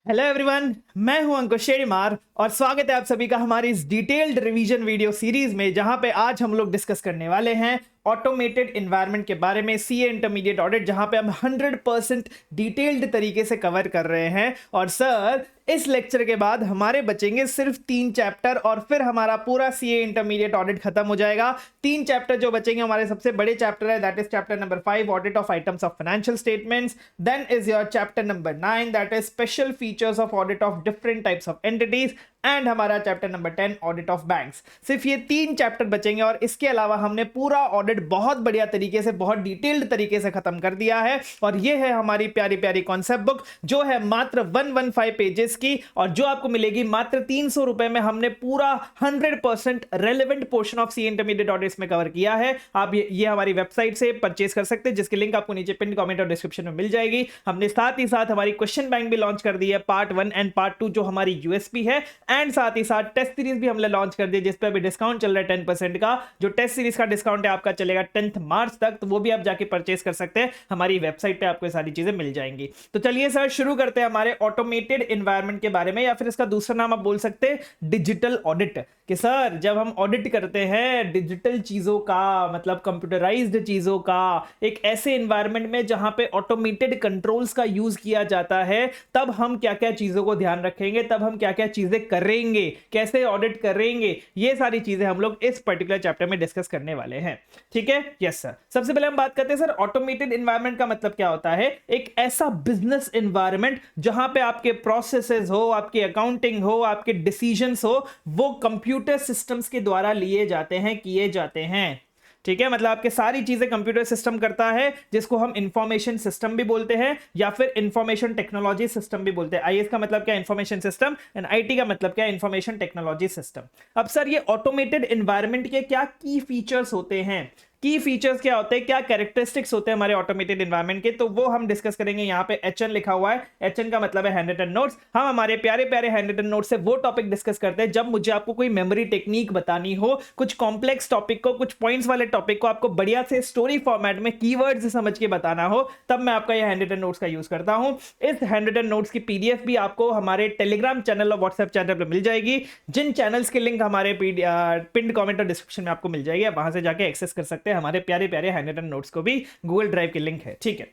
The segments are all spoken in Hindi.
हेलो एवरीवन, मैं हूं अंकुश शेरीमार और स्वागत है आप सभी का हमारी इस डिटेल्ड रिवीजन वीडियो सीरीज में, जहां पे आज हम लोग डिस्कस करने वाले हैं ऑटोमेटेड एनवायरनमेंट के बारे में, सीए इंटरमीडिएट ऑडिट, जहां पे हम 100% डिटेल्ड तरीके से कवर कर रहे हैं। और सर, इस लेक्चर के बाद हमारे बचेंगे सिर्फ 3 चैप्टर और फिर हमारा पूरा सीए इंटरमीडिएट ऑडिट खत्म हो जाएगा। 3 चैप्टर जो बचेंगे, हमारे सबसे बड़े चैप्टर है, that is chapter number 5 audit of items of financial statements. Then is your chapter number 9 that is special features of audit of different types of entities, and हमारा chapter number 10 audit of banks. सिर्फ ये 3 चैप्टर बचेंगे और इसके अलावा हमने पूरा ऑडिट बहुत बढ़िया तरीके से, बहुत डिटेल्ड तरीके से खत्म कर दिया है। और ये है हमारी प्यारी प्यारी कॉन्सेप्ट बुक, जो है मात्र 115 पेजेस की और जो आपको मिलेगी मात्र 300 रुपए में। हमने पूरा 100% relevant portion of C intermediate audits में कवर किया है। आप ये हमारी वेबसाइट से परचेस कर सकते हैं, जिसकी लिंक आपको नीचे पिन कमेंट और डिस्क्रिप्शन में मिल जाएगी। हमने साथ ही साथ हमारी क्वेश्चन बैंक भी लॉन्च कर दी है, पार्ट 1 एंड पार्ट 2, जो हमारी यूएसपी है। एंड साथ ही साथ टेस्ट सीरीज भी हमने लॉन्च कर दी, जिस पे अभी डिस्काउंट चल रहा है 10% का। जो टेस्ट सीरीज का डिस्काउंट है आपका चलेगा 10th मार्च तक, तो वो भी आप जाके परचेस कर सकते हैं। हमारी वेबसाइट पे आपको सारी चीजें मिल जाएंगी। तो चलिए सर, शुरू करते हैं हमारे ऑटोमेटेड एनवायरनमेंट के बारे में, या फिर इसका दूसरा नाम आप बोल सकते हैं डिजिटल ऑडिट। कि सर, जब हम ऑडिट करते हैं डिजिटल चीजों का, मतलब कंप्यूटराइज्ड चीजों का, एक ऐसे एनवायरनमेंट में जहां पे ऑटोमेटेड कंट्रोल्स का यूज किया जाता है, तब हम क्या क्या चीजों को ध्यान रखेंगे, तब हम क्या क्या चीजें करेंगे, कैसे ऑडिट करेंगे, ये सारी चीजें हम लोग इस पर्टिकुलर चैप्टर में डिस्कस करने वाले हैं। ठीक है, यस सर। सबसे पहले हम बात करते हैं सर, ऑटोमेटेड एनवायरनमेंट का मतलब क्या होता है। एक ऐसा बिजनेस एनवायरनमेंट जहां पे आपके प्रोसेसेस हो, आपकी अकाउंटिंग हो, आपके डिसीजंस हो, वो कंप्यूटर सिस्टम्स के द्वारा लिए जाते हैं, किए जाते हैं। ठीक है, मतलब आपके सारी चीजें कंप्यूटर सिस्टम करता है, जिसको हम इंफॉर्मेशन सिस्टम भी बोलते हैं या फिर इंफॉर्मेशन टेक्नोलॉजी सिस्टम भी बोलते हैं। आईएस का मतलब क्या, इंफॉर्मेशन सिस्टम, एंड आईटी का मतलब क्या, इंफॉर्मेशन टेक्नोलॉजी सिस्टम। अब सर, ये ऑटोमेटेड एनवायरनमेंट के क्या की फीचर्स होते हैं, की फीचर्स क्या होते हैं, क्या कैरेक्टरिस्टिक्स होते हैं हमारे ऑटोमेटेड एनवायरनमेंट के, तो वो हम डिस्कस करेंगे। यहाँ पे एचएन लिखा हुआ है, एचएन का मतलब है हैंड रिटन नोट्स। हम हमारे प्यारे प्यारे हैंड रिटन नोट्स से वो टॉपिक डिस्कस करते हैं जब मुझे आपको कोई मेमोरी टेक्निक बतानी हो, कुछ कॉम्प्लेक्स टॉपिक को, कुछ पॉइंट्स वाले टॉपिक को आपको बढ़िया से स्टोरी फॉर्मेट में कीवर्ड्स समझ के बताना हो, तब मैं आपका यह हैंड रिटन नोट्स का यूज करता हूं। इस हैंड रिटन नोट्स की पीडीएफ भी आपको हमारे टेलीग्राम चैनल और व्हाट्सएप चैनल पर मिल जाएगी, जिन चैनल्स के लिंक हमारे पिन कमेंट और डिस्क्रिप्शन में आपको मिल जाएगी। आप वहां से जाके एक्सेस कर सकते हैं हमारे प्यारे प्यारे हैंड रिटन नोट्स को भी, गूगल ड्राइव की लिंक है। ठीक है,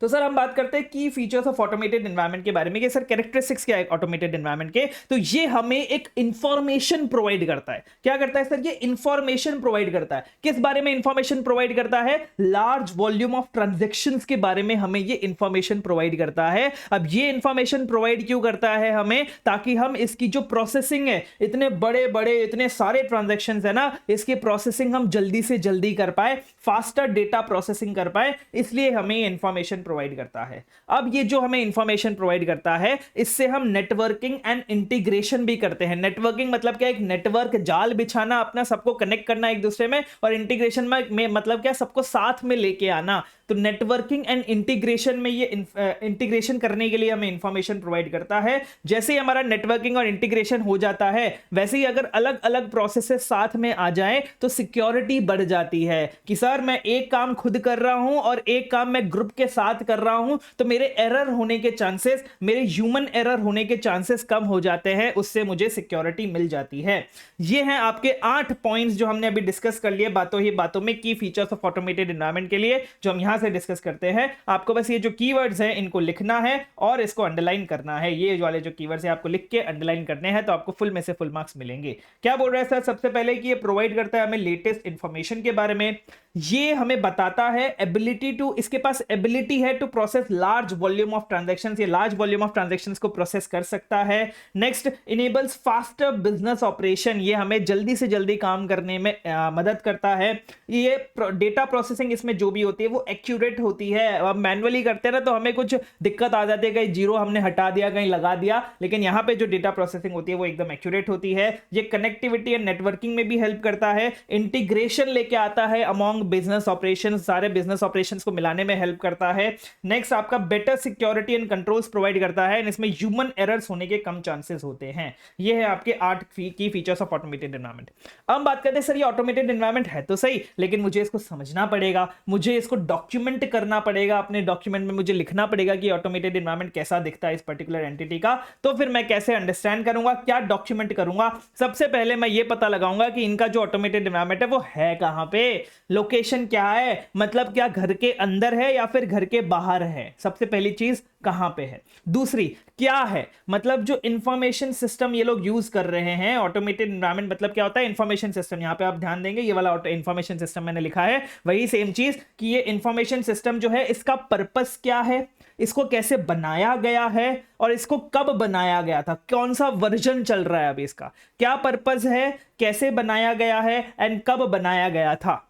तो सर हम बात करते हैं की फीचर्स ऑफ ऑटोमेटेड एनवायरनमेंट के बारे में कि सर कैरेक्टरिस्टिक्स क्या है ऑटोमेटेड एनवायरनमेंट के। तो ये हमें एक इंफॉर्मेशन प्रोवाइड करता है। क्या करता है सर, ये इंफॉर्मेशन प्रोवाइड करता है। किस बारे में इंफॉर्मेशन प्रोवाइड करता है, लार्ज वॉल्यूम ऑफ ट्रांजैक्शंस के बारे में हमें ये इंफॉर्मेशन प्रोवाइड करता है। अब ये इंफॉर्मेशन प्रोवाइड क्यों करता है हमें, ताकि हम इसकी जो प्रोसेसिंग है, इतने बड़े बड़े इतने सारे ट्रांजैक्शंस है ना, इसकी प्रोसेसिंग हम जल्दी से जल्दी कर पाए, फास्टर डेटा प्रोसेसिंग कर पाए, इसलिए हमें इंफॉर्मेशन प्रोवाइड करता है। अब ये जो हमें इंफॉर्मेशन प्रोवाइड करता है, इससे हम नेटवर्किंग एंड इंटीग्रेशन भी करते हैं। नेटवर्किंग मतलब क्या, एक नेटवर्क जाल बिछाना, अपना सबको कनेक्ट करना एक दूसरे में, और इंटीग्रेशन में मतलब क्या, सबको साथ में लेके आना। तो नेटवर्किंग एंड इंटीग्रेशन में ये इंटीग्रेशन करने के लिए हमें इंफॉर्मेशन प्रोवाइड करता है। जैसे ही हमारा नेटवर्किंग और इंटीग्रेशन हो जाता है, वैसे ही अगर अलग अलग प्रोसेसेस साथ में आ जाए तो सिक्योरिटी बढ़ जाती है। कि सर, मैं एक काम खुद कर रहा हूं और एक काम मैं ग्रुप के साथ कर रहा हूं, तो मेरे एरर होने के चांसेस, मेरे ह्यूमन एरर होने के चांसेस कम हो जाते हैं, उससे मुझे सिक्योरिटी मिल जाती है। ये हैं आपके 8 पॉइंट्स जो हमने अभी डिस्कस कर लिए बातों ही बातों में, की फीचर्स ऑफ ऑटोमेटेड एनवायरनमेंट के लिए, जो हम यहां से डिस्कस करते हैं। आपको बस ये जो कीवर्ड्स हैं इनको लिखना है और इसको अंडरलाइन करना है। ये वाले जो कीवर्ड्स हैं आपको लिख के अंडरलाइन करने हैं, तो आपको फुल में से फुल मार्क्स मिलेंगे। क्या बोल रहा है सर, सबसे पहले कि ये प्रोवाइड करता है हमें लेटेस्ट इंफॉर्मेशन के बारे में। ये हमें बताता है एबिलिटी टू, इसके पास एबिलिटी है to process large volume of transactions, ये लार्ज वॉल्यूम ऑफ ट्रांजैक्शंस को प्रोसेस कर सकता है। Next, enables faster business operation, ये हमें जल्दी से जल्दी काम करने में मदद करता है। ये डेटा प्रोसेसिंग इसमें जो भी होती है वो एक्यूरेट होती है। अब मैनुअली करते हैं ना, तो हमें कुछ दिक्कत आ जाती है, कहीं जीरो हमने हटा दिया, कहीं लगा दिया, लेकिन यहाँ पे जो डेटा प्रोसेसिंग होती है वो एकदम एक्यूरेट होती है। ये कनेक्टिविटी एंड नेटवर्किंग में भी हेल्प करता है। इंटीग्रेशन लेके आता है अमॉन्ग स्ट्रॉन्ग बिजनेस ऑपरेशन, सारे बिजनेस ऑपरेशंस को मिलाने में हेल्प करता है। नेक्स्ट आपका better security and controls provide करता है, इसमें ह्यूमन एरर्स होने के कम चांसेस होते हैं। ये है आपके 8 की फीचर्स ऑफ ऑटोमेटेड एनवायरनमेंट। अब बात करते हैं सर ये ऑटोमेटेड एनवायरनमेंट है तो सही, लेकिन मुझे इसको समझना पड़ेगा, मुझे इसको डॉक्यूमेंट करना पड़ेगा, अपने डॉक्यूमेंट में मुझे लिखना पड़ेगा कि ऑटोमेटेड एनवायरनमेंट कैसा दिखता है इस पर्टिकुलर एंटिटी का। तो फिर मैं कैसे अंडरस्टैंड करूंगा, क्या डॉक्यूमेंट करूंगा? सबसे पहले मैं ये पता लगाऊंगा कि इनका जो ऑटोमेटेड एनवायरनमेंट है वो है कहां पे, लोकेशन क्या है, मतलब क्या घर के अंदर है या फिर घर के बाहर है। सबसे पहली चीज कहां पे है। दूसरी क्या है, मतलब जो इंफॉर्मेशन सिस्टम ये लोग यूज कर रहे हैं, ऑटोमेटेड एनवायरनमेंट मतलब क्या होता है, इंफॉर्मेशन सिस्टम। यहां पे आप ध्यान देंगे ये वाला इंफॉर्मेशन सिस्टम मैंने लिखा है, वही सेम चीज कि ये इंफॉर्मेशन सिस्टम जो है इसका पर्पस क्या है, इसको कैसे बनाया गया है और इसको कब बनाया गया था, कौन सा वर्जन चल रहा है अभी इसका, क्या पर्पस है, कैसे बनाया गया है एंड कब बनाया गया था।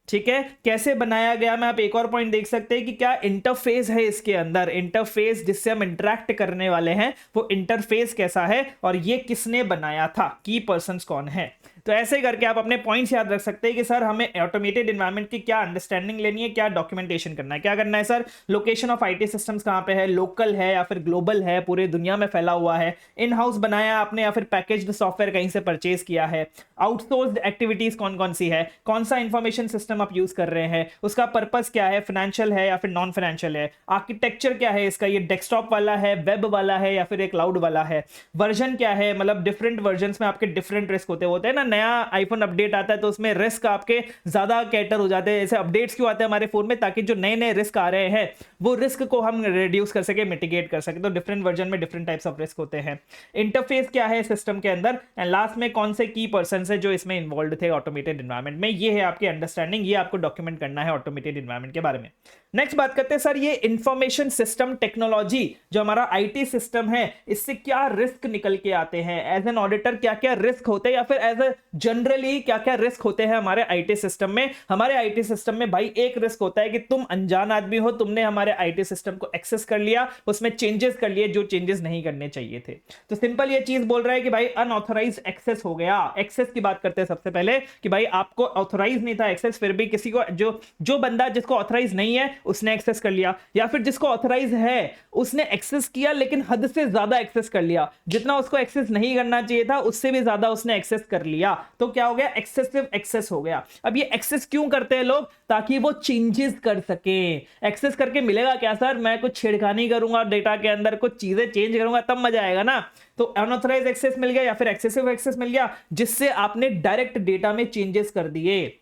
ठीक है, कैसे बनाया गया में आप एक और पॉइंट देख सकते हैं कि क्या इंटरफेस है इसके अंदर, इंटरफेस जिससे हम इंटरेक्ट करने वाले हैं वो इंटरफेस कैसा है और ये किसने बनाया था, की पर्सन्स कौन है। तो ऐसे करके आप अपने पॉइंट्स याद रख सकते हैं कि सर हमें ऑटोमेटेड एनवायरनमेंट की क्या अंडरस्टैंडिंग लेनी है, क्या डॉक्यूमेंटेशन करना है, क्या करना है sir. Location of IT systems कहां पे है, लोकल है या फिर ग्लोबल है, पूरे दुनिया में फैला हुआ है, इन हाउस बनाया आपने या फिर पैकेज्ड सॉफ्टवेयर कहीं से परचेज किया है, आउटसोर्स्ड एक्टिविटीज कौन कौन सी है, कौन सा इंफॉर्मेशन सिस्टम आप यूज कर रहे हैं, उसका पर्पस क्या है, फाइनेंशियल है या फिर नॉन फाइनेंशियल है, आर्किटेक्चर क्या है इसका, ये डेस्कटॉप वाला है, वेब वाला है या फिर एक क्लाउड वाला है, वर्जन क्या है, मतलब डिफरेंट वर्जन में आपके डिफरेंट रिस्क होते हैं ना, नया आईफोन अपडेट आता है तो उसमें रिस्क आपके ज्यादा कैटर हो जाते हैं। ऐसे अपडेट्स क्यों आते हैं हमारे फोन में, ताकि जो नए नए रिस्क आ रहे हैं वो रिस्क को हम रिड्यूस कर सके, मिटिगेट कर सके। तो डिफरेंट वर्जन में डिफरेंट टाइप्स ऑफ रिस्क होते हैं। इंटरफेस क्या है सिस्टम के अंदर, एंड लास्ट में कौन से की पर्सन है जो इसमें इन्वॉल्व थे ऑटोमेटेड एनवायरनमेंट में। ये है आपकी अंडरस्टैंडिंग, ये आपको डॉक्यूमेंट करना है ऑटोमेटेड एनवायरनमेंट के बारे में। नेक्स्ट बात करते हैं सर ये इंफॉर्मेशन सिस्टम टेक्नोलॉजी जो हमारा आईटी सिस्टम है इससे क्या रिस्क निकल के आते हैं, एज एन ऑडिटर क्या क्या रिस्क होते हैं या फिर एज ए जनरली क्या क्या रिस्क होते हैं हमारे आईटी सिस्टम में। हमारे आईटी सिस्टम में भाई एक रिस्क होता है कि तुम अनजान आदमी हो, तुमने हमारे आईटी सिस्टम को एक्सेस कर लिया, उसमें चेंजेस कर लिए जो चेंजेस नहीं करने चाहिए थे। तो सिंपल ये चीज बोल रहा है कि भाई अनऑथराइज्ड एक्सेस हो गया। एक्सेस की बात करते हैं सबसे पहले कि भाई आपको ऑथराइज नहीं था एक्सेस, फिर भी किसी को जो बंदा जिसको ऑथराइज नहीं है उसने एक्सेस कर लिया, या फिर जिसको ऑथराइज है उसने एक्सेस किया लेकिन हद से ज्यादा एक्सेस कर लिया, जितना उसको एक्सेस नहीं करना चाहिए था उससे भी ज्यादा उसने एक्सेस कर लिया। तो क्या हो गया, एक्सेसिव एक्सेस हो गया। अब ये एक्सेस क्यों करते हैं लोग, ताकि वो चेंजेस कर सके। एक्सेस करके मिलेगा क्या सर, मैं कुछ छेड़खानी करूंगा डेटा के अंदर, कुछ चीजें चेंज करूंगा तब मजा आएगा ना। तो अनऑथराइज एक्सेस मिल गया या फिर एक्सेसिव एक्सेस मिल गया जिससे आपने डायरेक्ट डेटा में चेंजेस कर दिए,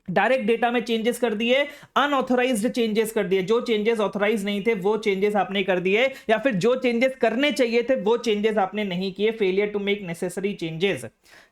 डायरेक्ट डेटा में चेंजेस कर दिए, अनऑथराइज्ड चेंजेस कर दिए, जो चेंजेस ऑथराइज नहीं थे वो चेंजेस आपने कर दिए, या फिर जो चेंजेस करने चाहिए थे वो चेंजेस आपने नहीं किए, failure to make necessary changes.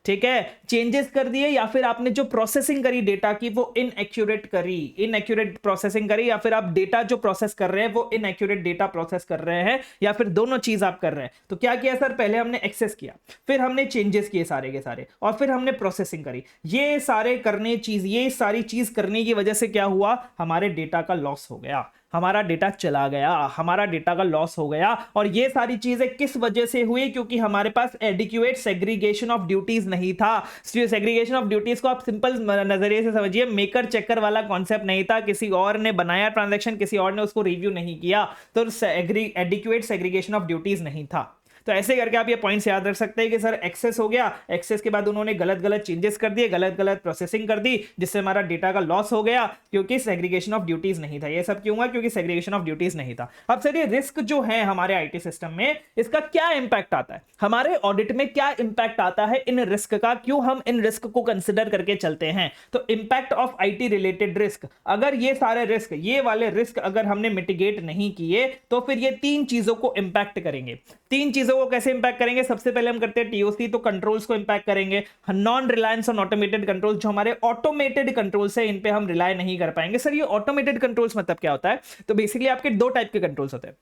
ठीक है, चेंजेस कर दिए, या फिर आपने जो प्रोसेसिंग करी डेटा की वो इनएक्यूरेट करी, इनएक्यूरेट प्रोसेसिंग करी, या फिर आप डेटा जो प्रोसेस कर रहे हैं वो इनएक्यूरेट डेटा प्रोसेस कर रहे हैं, या फिर दोनों चीज आप कर रहे हैं। तो क्या किया सर, पहले हमने एक्सेस किया, फिर हमने चेंजेस किए सारे के सारे, और फिर हमने प्रोसेसिंग करी। ये सारे करने चीज, ये सारी चीज करने की वजह से क्या हुआ, हमारे डेटा का लॉस हो गया, हमारा डेटा चला गया, हमारा डेटा का लॉस हो गया। और ये सारी चीजें किस वजह से हुई, क्योंकि हमारे पास एडिक्वेट सेग्रीगेशन ऑफ ड्यूटीज नहीं था। सेग्रीगेशन ऑफ ड्यूटीज को आप सिंपल नजरिए से समझिए, मेकर चेकर वाला कॉन्सेप्ट नहीं था, किसी और ने बनाया ट्रांजैक्शन, किसी और ने उसको रिव्यू नहीं किया, तो एडिक्वेट सेग्रीगेशन ऑफ ड्यूटीज नहीं था। तो ऐसे करके आप ये पॉइंट्स याद रख सकते हैं कि सर एक्सेस हो गया, एक्सेस के बाद उन्होंने गलत गलत चेंजेस कर दिए, गलत गलत प्रोसेसिंग कर दी, जिससे हमारा डेटा का लॉस हो गया, क्योंकि सेग्रीगेशन ऑफ ड्यूटीज नहीं था। ये सब क्यों हुआ, क्योंकि सेग्रीगेशन ऑफ ड्यूटीज नहीं था। अब सर ये रिस्क जो है हमारे आईटी सिस्टम में, इसका क्या इंपैक्ट आता है, हमारे ऑडिट में क्या इंपैक्ट आता है इन रिस्क का, क्यों हम इन रिस्क को कंसिडर करके चलते हैं। तो impact of IT related risk, अगर ये सारे रिस्क, ये वाले रिस्क अगर हमने मिटिगेट नहीं किए तो फिर ये तीन चीजों को इंपैक्ट करेंगे। तीन चीजों को कैसे इंपैक्ट करेंगे, सबसे पहले हम करते हैं टीओसी, तो कंट्रोल्स को इंपैक्ट करेंगे। Non reliance on automated controls, जो हमारे ऑटोमेटेड कंट्रोल्स है इन पे हम रिलाय नहीं कर पाएंगे। सर ये ऑटोमेटेड कंट्रोल्स मतलब क्या होता है, तो बेसिकली आपके दो टाइप के कंट्रोल्स होते हैं।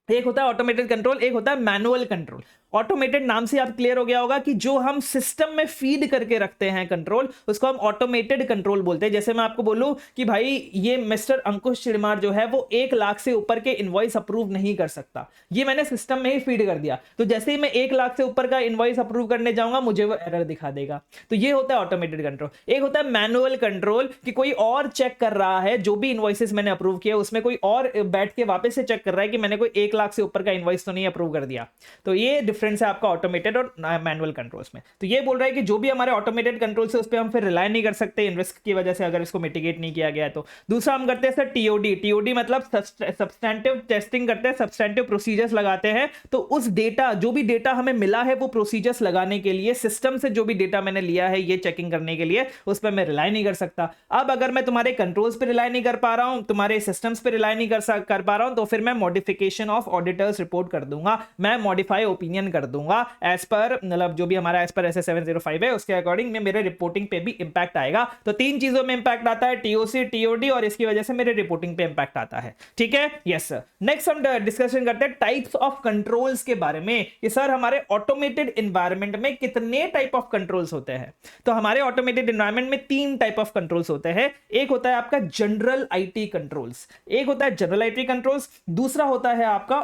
एक होता है ऑटोमेटेड कंट्रोल, एक होता है मैनुअल कंट्रोल। ऑटोमेटेड नाम से आप क्लियर हो गया होगा कि जो हम सिस्टम में फीड करके रखते हैं कंट्रोल, उसको हम ऑटोमेटेड कंट्रोल बोलते हैं। जैसे मैं आपको बोलूं कि भाई ये मिस्टर अंकुश चिड़मार जो है वो 1 लाख से ऊपर के इनवॉइस अप्रूव नहीं कर सकता, ये मैंने सिस्टम में ही फीड कर दिया, तो जैसे ही मैं 1 लाख से ऊपर का इनवॉइस अप्रूव करने जाऊंगा मुझे वो एरर दिखा देगा। तो ये होता है ऑटोमेटेड कंट्रोल। एक होता है मैनुअल कंट्रोल कि कोई और चेक कर रहा है, जो भी इनवॉइसेस मैंने अप्रूव किया उसमें कोई और बैठ के वापस से चेक कर रहा है कि मैंने कोई 1 लाख से ऊपर का इनवॉइस तो नहीं अप्रूव कर दिया। तो ये डिफरेंस है आपका ऑटोमेटेड और मैनुअल कंट्रोल्स में। तो ये बोल रहा है कि जो भी हमारे ऑटोमेटेड कंट्रोल्स है उस पर हम फिर रिलाय नहीं कर सकते इन रिस्क की वजह से, अगर इसको मिटिगेट नहीं किया गया तो। दूसरा हम करते हैं सर टीओडी। टीओडी मतलब सब्सटेंटिव टेस्टिंग करते हैं, सब्सटेंटिव प्रोसीजर्स लगाते हैं। तो उस डेटा, जो भी डेटा हमें मिला है वो प्रोसीजर्स लगाने के लिए, सिस्टम से जो भी डेटा मैंने लिया है ये चेकिंग करने के लिए, उस पर मैं रिलाय नहीं कर सकता। अब अगर मैं तुम्हारे कंट्रोल्स पे रिलाय नहीं कर पा रहा हूं, तुम्हारे सिस्टम्स पे रिलाय नहीं कर पा रहा हूं, तो फिर मैं मॉडिफिकेशन ऑफ ऑडिटर्स रिपोर्ट कर दूंगा, मैं मॉडिफाई ओपिनियन कर दूंगा एज पर, मतलब जो भी हमारा एज पर SS 705 है उसके अकॉर्डिंग में मेरे रिपोर्टिंग पे भी इंपैक्ट आएगा। तो 3 चीजों में इंपैक्ट आता है, टीओसी, टीओडी, और इसकी वजह से मेरे रिपोर्टिंग पे इंपैक्ट आता है। ठीक है, यस सर। नेक्स्ट हम डिस्कशन करते हैं टाइप्स ऑफ कंट्रोल्स के बारे में कि सर हमारे ऑटोमेटेड एनवायरनमेंट में कितने टाइप ऑफ कंट्रोल्स होते हैं। तो हमारे ऑटोमेटेड एनवायरनमेंट में 3 टाइप ऑफ कंट्रोल्स होते हैं। एक होता है आपका जनरल आईटी कंट्रोल्स, एक होता है जनरल आईटी कंट्रोल्स, दूसरा होता है आपका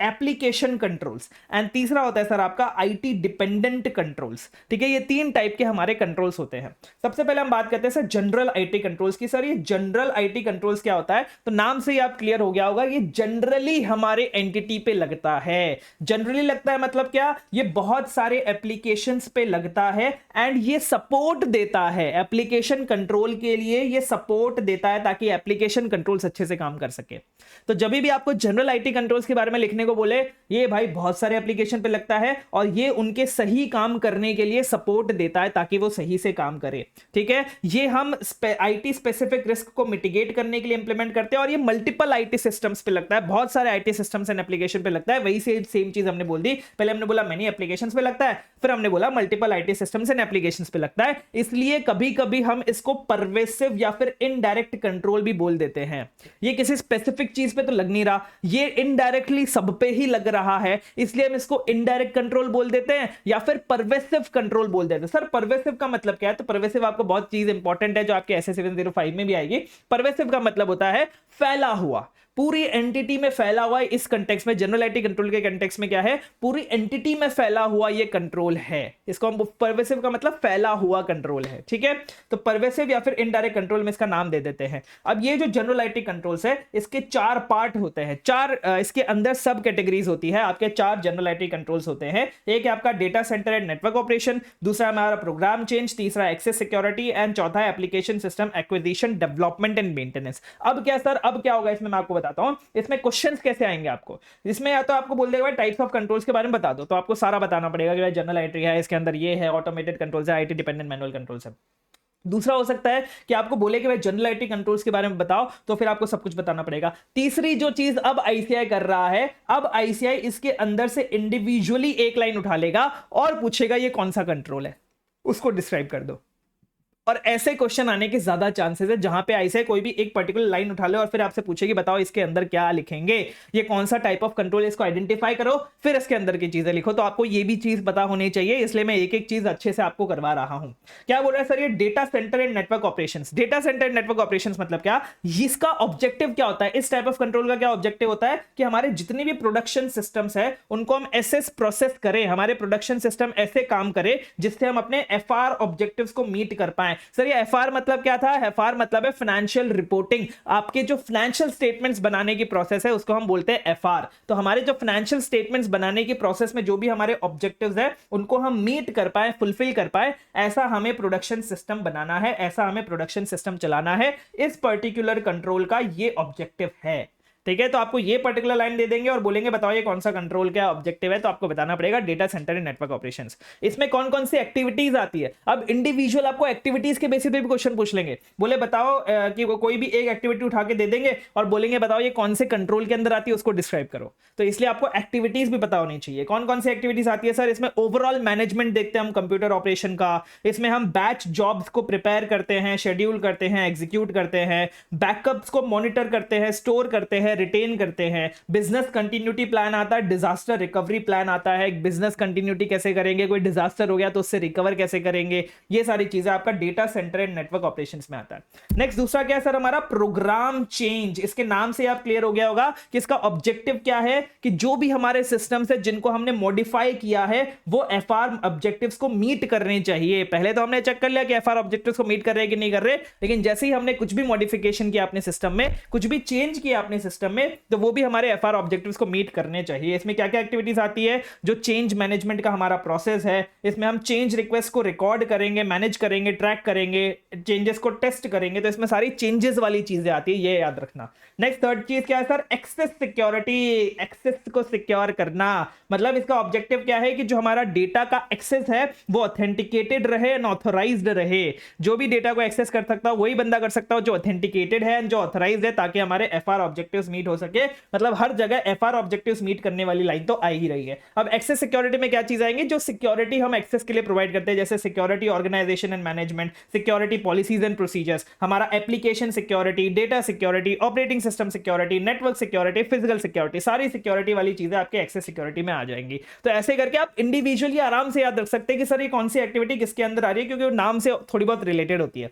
एप्लीकेशन कंट्रोल्स, एंड तीसरा होता है सर आपका आईटी डिपेंडेंट कंट्रोल्स। ठीक है, ये 3 टाइप के हमारे कंट्रोल्स होते हैं। सबसे पहले हम बात करते हैं सर जनरल आईटी कंट्रोल्स की। सर ये जनरल आईटी कंट्रोल्स क्या होता है, तो नाम से ही आप क्लियर हो गया होगा, ये जनरली हमारे एंटिटी पे लगता है। जनरली लगता है मतलब क्या, ये बहुत सारे एप्लीकेशंस पे लगता है एंड ये सपोर्ट देता है एप्लीकेशन कंट्रोल के लिए, ये सपोर्ट देता है ताकि एप्लीकेशन कंट्रोल्स अच्छे से काम कर सके। तो जब भी आपको जनरल आईटी कंट्रोल्स के बारे में लिखने को बोले, ये भाई बहुत सारे एप्लीकेशन पे लगता है और ये उनके सही काम करने के लिए सपोर्ट देता है ताकि वो सही से काम करे। ठीक है, ये हम आईटी स्पेसिफिक रिस्क को मिटिगेट करने के लिए इंप्लीमेंट करते हैं और ये मल्टीपल आईटी सिस्टम्स पे लगता है, बहुत सारे आईटी सिस्टम्स एंड एप्लीकेशन पे लगता है। वही से सेम चीज हमने बोल दी, पहले हमने बोला मेनी एप्लीकेशंस पे लगता है, फिर हमने बोला multiple IT systems and applications पे लगता है। इसलिए कभी कभी हम इसको परवेसिव या फिर इनडायरेक्ट कंट्रोल भी बोल देते हैं। ये किसी स्पेसिफिक चीज पे तो लग नहीं रहा, ये इनडायरेक्टली सब पे ही लग रहा है, इसलिए हम इसको इनडायरेक्ट कंट्रोल बोल देते हैं या फिर परवेसिव कंट्रोल बोल देते हैं। सर परवेसिव का मतलब क्या है, तो परवेसिव आपको बहुत चीज इंपॉर्टेंट है जो आपके SS 705 में भी आएगी। परवेसिव का मतलब होता है फैला हुआ, पूरी एंटिटी में फैला हुआ है। इस कंटेक्स्ट में, जनरल आईटी कंट्रोल के कंटेक्स्ट में क्या है, पूरी एंटिटी में फैला हुआ ये कंट्रोल है, इसको हम परवेसिव का मतलब फैला हुआ कंट्रोल है। ठीक है, तो परवेसिव या फिर इनडायरेक्ट कंट्रोल में इसका नाम दे देते हैं। अब ये जो जनरल आईटी कंट्रोल्स है इसके 4 पार्ट होते हैं, 4 इसके अंदर सब कैटेगरीज होती है। आपके 4 जनरल आईटी कंट्रोल्स होते हैं। एक है आपका data centre and network operation, दूसरा हमारा प्रोग्राम चेंज, तीसरा एक्सेस सिक्योरिटी एंड चौथा application system acquisition development and maintenance. अब क्या सर, अब क्या होगा इसमें मैं आपको बताता हूं, इसमें क्वेश्चंस कैसे आएंगे आपको। इसमें या तो आपको बोल देगा टाइप्स ऑफ कंट्रोल्स के बारे में बता दो, तो आपको सारा बताना पड़ेगा कि भाई जनरल आईटी है, इसके अंदर ये है, ऑटोमेटेड कंट्रोल्स है, आईटी डिपेंडेंट मैनुअल कंट्रोल्स है। दूसरा हो सकता है कि आपको बोले कि भाई जनरल आईटी कंट्रोल्स के बारे में बताओ, तो फिर आपको सब कुछ बताना पड़ेगा। तीसरी जो चीज अब आईसीआई कर रहा है, अब आईसीआई इसके अंदर से इंडिविजुअली एक लाइन उठा लेगा और पूछेगा ये कौन सा कंट्रोल है, उसको डिस्क्राइब कर दो। और ऐसे क्वेश्चन आने के ज्यादा चांसेस है जहां पे ऐसे कोई भी एक पर्टिकुलर लाइन उठा ले और फिर आपसे पूछे कि बताओ इसके अंदर क्या लिखेंगे, ये कौन सा टाइप ऑफ कंट्रोल है, इसको आइडेंटिफाई करो, फिर इसके अंदर की चीजें लिखो। तो आपको ये भी चीज पता होनी चाहिए, इसलिए मैं एक एक चीज अच्छे से आपको करवा रहा हूं। क्या बोल रहा है सर, ये data centre and network operations. Data centre and network operations मतलब क्या, इसका ऑब्जेक्टिव क्या होता है, इस टाइप ऑफ कंट्रोल का क्या ऑब्जेक्टिव होता है कि हमारे जितने भी प्रोडक्शन सिस्टम्स है उनको हम ऐसे प्रोसेस करें, हमारे प्रोडक्शन सिस्टम ऐसे काम करे जिससे हम अपने एफआर ऑब्जेक्टिव्स को मीट कर पाए। सर ये एफआर मतलब क्या था, एफआर मतलब है फाइनेंशियल रिपोर्टिंग। आपके जो फाइनेंशियल स्टेटमेंट्स बनाने की प्रोसेस है उसको हम बोलते हैं एफआर। तो हमारे जो फाइनेंशियल स्टेटमेंट्स बनाने की प्रोसेस में जो भी हमारे ऑब्जेक्टिव्स है उनको हम मीट कर पाए, फुलफिल कर पाए, ऐसा हमें प्रोडक्शन सिस्टम बनाना है, ऐसा हमें प्रोडक्शन सिस्टम चलाना है। इस पर्टिकुलर कंट्रोल का ये ऑब्जेक्टिव है। ठीक है, तो आपको ये पर्टिकुलर लाइन दे देंगे और बोलेंगे बताओ ये कौन सा कंट्रोल क्या ऑब्जेक्टिव है, तो आपको बताना पड़ेगा data centre and network operations. इसमें कौन कौन सी एक्टिविटीज आती है। अब इंडिविजुअल आपको एक्टिविटीज के बेसिस पे भी क्वेश्चन पूछ लेंगे, बोले बताओ कि कोई भी एक एक्टिविटी उठा के दे देंगे और बोलेंगे बताओ ये कौन से कंट्रोल के अंदर आती है, उसको डिस्क्राइब करो। तो इसलिए आपको एक्टिविटीज भी पता होनी चाहिए। कौन कौन सी एक्टिविटीज आती है सर, इसमें ओवरऑल मैनेजमेंट देखते हैं हम कंप्यूटर ऑपरेशन का, इसमें हम बैच जॉब्स को प्रिपेयर करते हैं, शेड्यूल करते हैं, एग्जीक्यूट करते हैं, बैकअप्स को मॉनिटर करते हैं, स्टोर करते हैं, हैं, रिटेन करते हैं। बिजनेस कंटिन्यूटी प्लान आता है, डिजास्टर रिकवरी प्लान आता है, बिजनेस कंटिन्यूटी कैसे करेंगे, कोई डिजास्टर हो गया तो उससे रिकवर कैसे करेंगे, ये सारी चीजें आपका data centre and network operations में आता है। नेक्स्ट दूसरा क्या है सर हमारा प्रोग्राम चेंज। इसके नाम से आप क्लियर हो गया होगा कि इसका ऑब्जेक्टिव क्या है कि जो भी हमारे सिस्टम्स है जिनको हमने मॉडिफाई किया है वो एफआर ऑब्जेक्टिव्स को मीट करने चाहिए। पहले तो हमने चेक कर लिया कि एफआर ऑब्जेक्टिव्स को मीट कर रहे हैं कि नहीं कर रहे, लेकिन जैसे ही हमने कुछ भी मॉडिफिकेशन किया अपने सिस्टम में, कुछ भी चेंज किया अपने सिस्टम में, तो वो भी हमारे एफआर ऑब्जेक्टिव्स को मीट करने चाहिए। इसमें क्या क्या एक्टिविटीज आती है, जो चेंज मैनेजमेंट का हमारा प्रोसेस है, इसमें हम चेंज रिक्वेस्ट को रिकॉर्ड करेंगे, मैनेज करेंगे, ट्रैक करेंगे, चेंजेस को टेस्ट करेंगे, तो इसमें सारी चेंजेस वाली चीजें आती है, ये याद रखना। नेक्स्ट थर्ड चीज क्या है सर, एक्सेस सिक्योरिटी। एक्सेस को सिक्योर करना, मतलब इसका ऑब्जेक्टिव क्या है कि जो हमारा डेटा का एक्सेस है वो ऑथेंटिकेटेड रहे एंड ऑथराइज्ड रहे। जो भी डेटा को एक्सेस कर सकता हो वही बंदा कर सकता हो जो ऑथेंटिकेटेड है एंड जो ऑथराइज्ड है, ताकि हमारे एफआर ऑब्जेक्टिव्स मीट हो सके। मतलब हर जगह एफआर ऑब्जेक्टिव्स मीट करने वाली लाइन तो आ ही रही है। अब एक्सेस सिक्योरिटी में क्या चीज आएंगी, जो सिक्योरिटी हम एक्सेस के लिए प्रोवाइड करते हैं, जैसे security organization and management, security policies and procedures, हमारा application security, data security, operating system security, network security, physical security, सारी सिक्योरिटी वाली चीजें आपके एक्सेस सिक्योरिटी में आ जाएंगी। तो ऐसे करके आप इंडिविजुअली आराम से याद रख सकते हैं कि सर ये कौन सी एक्टिविटी किसके अंदर आ रही है, क्योंकि वो नाम से थोड़ी बहुत रिलेटेड होती है।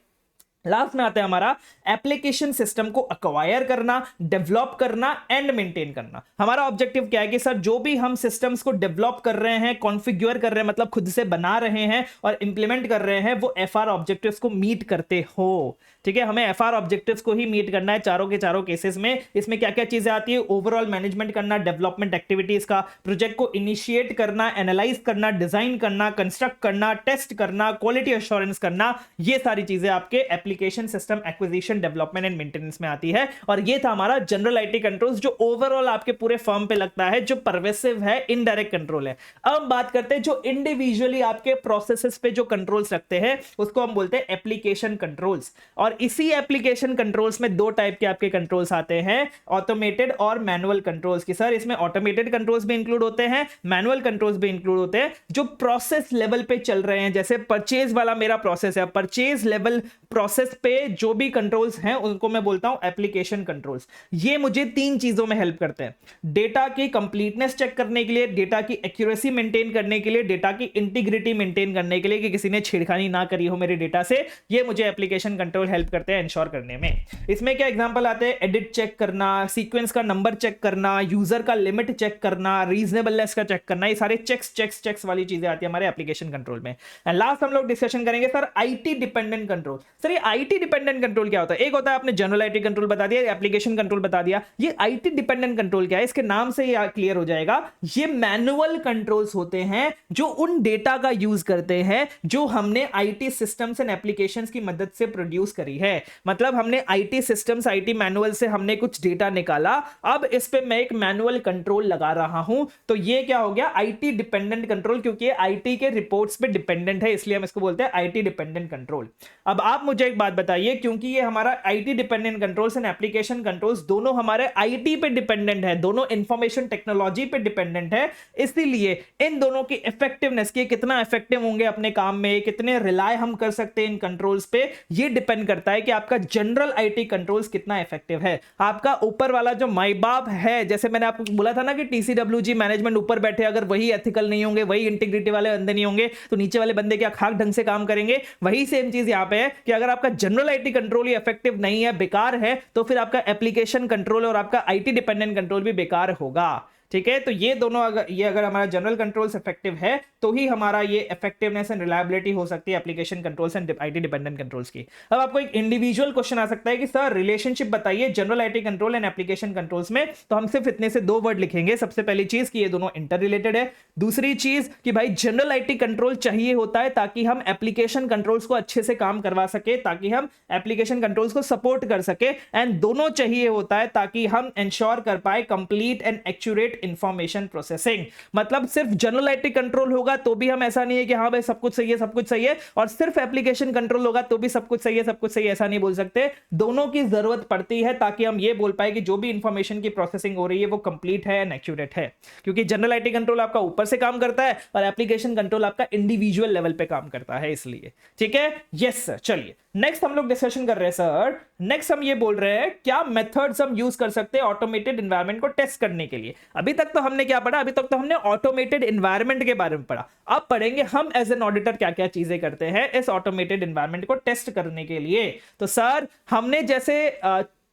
लास्ट में आता है हमारा एप्लीकेशन सिस्टम को अक्वायर करना, डेवलप करना एंड मेंटेन करना। हमारा ऑब्जेक्टिव क्या है कि सर जो भी हम सिस्टम्स को डेवलप कर रहे हैं, कॉन्फ़िगर कर रहे हैं, मतलब खुद से बना रहे हैं और इंप्लीमेंट कर रहे हैं, वो एफआर ऑब्जेक्टिव्स को मीट करते हो। ठीक है, हमें एफआर ऑब्जेक्टिव्स को ही मीट करना है चारों के चारों केसेस में। इसमें क्या क्या चीजें आती है, ओवरऑल मैनेजमेंट करना, डेवलपमेंट एक्टिविटीज का, प्रोजेक्ट को इनिशिएट करना, एनालाइज करना, डिजाइन करना, कंस्ट्रक्ट करना, टेस्ट करना, क्वालिटी एश्योरेंस करना, ये सारी चीजें आपके application system acquisition, development and maintenance में आती है। और ये था हमारा जनरल आईटी कंट्रोल्स, जो ओवरऑल आपके पूरे फर्म पे लगता है, जो परवेसिव है, इनडायरेक्ट कंट्रोल है। अब बात करते हैं जो इंडिविजुअली आपके प्रोसेसेस पे जो कंट्रोल्स रखते हैं, उसको हम बोलते हैं एप्लीकेशन कंट्रोल्स। और इसी एप्लीकेशन कंट्रोल्स में दो टाइप के आपके कंट्रोल्स आते हैं, ऑटोमेटेड और मैनुअल कंट्रोल्स की। सर इसमें ऑटोमेटेड कंट्रोल्स भी इंक्लूड होते हैं, मैनुअल कंट्रोल्स भी इंक्लूड होते हैं, जो प्रोसेस लेवल पे चल रहे हैं। जैसे परचेज वाला मेरा प्रोसेस है, परचेज लेवल प्रोसेस पे जो भी कंट्रोल्स हैं उनको मैं बोलता हूं एप्लीकेशन कंट्रोल्स। ये मुझे तीन चीजों में हेल्प करते हैं, डेटा की कंप्लीटनेस चेक करने के लिए, डेटा की एक्यूरेसी मेंटेन करने के लिए, डेटा की इंटीग्रिटी मेंटेन करने के लिए कि किसी ने छेड़खानी ना करी हो मेरे डेटा से। ये मुझे एप्लीकेशन कंट्रोल हेल्प करते हैं इंश्योर करने में। इसमें क्या एग्जांपल आते हैं, एडिट चेक करना, सीक्वेंस का नंबर चेक करना, यूजर का लिमिट चेक करना, रीजनेबलनेस का चेक करना, ये सारे चेक्स वाली चीजें आती है हमारे एप्लीकेशन कंट्रोल में। एंड लास्ट हम लोग डिस्कशन करेंगे sir IT dependent control. Sir ये आईटी डिपेंडेंट कंट्रोल क्या होता है? एक होता है आपने जनरल आईटी कंट्रोल बता दिया, एप्लीकेशन कंट्रोल बता दिया, ये आईटी डिपेंडेंट कंट्रोल क्या है? इसके नाम से ये क्लियर हो जाएगा। ये मैनुअल कंट्रोल्स होते हैं जो उन डेटा का यूज करते हैं जो हमने आईटी सिस्टम्स एंड एप्लीकेशंस की मदद से प्रोड्यूस करी है। मतलब हमने आईटी सिस्टम्स, आईटी मैनुअल से हमने कुछ डेटा निकाला, अब इस पे मैं एक मैनुअल कंट्रोल लगा रहा हूं, तो ये क्या हो गया? आईटी डिपेंडेंट कंट्रोल, क्योंकि आईटी के रिपोर्ट्स पे डिपेंडेंट है, इसलिए हम इसको बोलते हैं आईटी डिपेंडेंट कंट्रोल। अब आप मुझे एक बात बताइए, क्योंकि ये हमारा IT dependent controls and application controls दोनों हमारे आईटी पे डिपेंडेंट है, दोनों इंफॉर्मेशन टेक्नोलॉजी पे डिपेंडेंट है, इसलिए इन दोनों की इफेक्टिवनेस, की कितना इफेक्टिव होंगे अपने काम में, कितने रिलाय हम कर सकते हैं इन कंट्रोल्स पे, ये डिपेंड करता है कि आपका जनरल आईटी कंट्रोल्स कितना इफेक्टिव है। आपका ऊपर वाला जो माई बाप है, जैसे मैंने आपको बोला था ना कि टीसीडब्ल्यूजी मैनेजमेंट ऊपर बैठे, अगर वही एथिकल नहीं होंगे, वही इंटीग्रिटी वाले बंदे नहीं होंगे, तो नीचे वाले बंदे क्या खाक ढंग से काम करेंगे? वही सेम चीज यहां पे है कि अगर आपका general IT control he effective नहीं है, बेकार है, तो फिर आपका एप्लीकेशन कंट्रोल और आपका आईटी डिपेंडेंट कंट्रोल भी बेकार होगा। ठीक है, तो ये दोनों अगर हमारा जनरल कंट्रोल्स इफेक्टिव है तो ही हमारा ये इफेक्टिवनेस एंड रिलायबिलिटी हो सकती है application controls and IT dependent controls की। अब आपको एक इंडिविजुअल क्वेश्चन आ सकता है कि सर रिलेशनशिप बताइए general IT control and application controls में, तो हम सिर्फ इतने से दो वर्ड लिखेंगे। सबसे पहली चीज कि ये दोनों इंटर रिलेटेड है, दूसरी चीज कि भाई जनरल आईटी कंट्रोल चाहिए होता है ताकि हम एप्लीकेशन कंट्रोल्स को अच्छे से काम करवा सके, ताकि हम एप्लीकेशन कंट्रोल्स को सपोर्ट कर सके, एंड दोनों चाहिए होता है ताकि हम इंश्योर कर पाए complete and accurate information processing. मतलब सिर्फ जनरल आईटी कंट्रोल होगा तो भी हम ऐसा नहीं है कि हाँ भाई सब कुछ सही है, सब कुछ सही है, और सिर्फ एप्लीकेशन कंट्रोल होगा तो भी सब कुछ सही है, सब कुछ सही है, ऐसा नहीं बोल सकते। दोनों की जरूरत पड़ती है ताकि हम ये बोल पाए कि जो भी इंफॉर्मेशन की प्रोसेसिंग हो रही है वो कंप्लीट है एंड एक्यूरेट है, क्योंकि जनरल आईटी कंट्रोल आपका ऊपर से काम करता है और एप्लीकेशन कंट्रोल आपका इंडिविजुअल लेवल पे काम करता है, इसलिए। ठीक है, यस सर। चलिए नेक्स्ट हम लोग डिस्कशन कर रहे हैं सर, नेक्स्ट हम ये बोल रहे हैं क्या मेथड्स हम यूज कर सकते हैं ऑटोमेटेड एनवायरनमेंट को टेस्ट करने के लिए। अभी तक तो हमने क्या पढ़ा, अभी तक तो हमने ऑटोमेटेड एनवायरनमेंट के बारे में पढ़ा। अब पढ़ेंगे हम एज एन ऑडिटर क्या क्या चीजें करते हैं इस ऑटोमेटेड एनवायरनमेंट को टेस्ट करने के लिए। तो सर हमने जैसे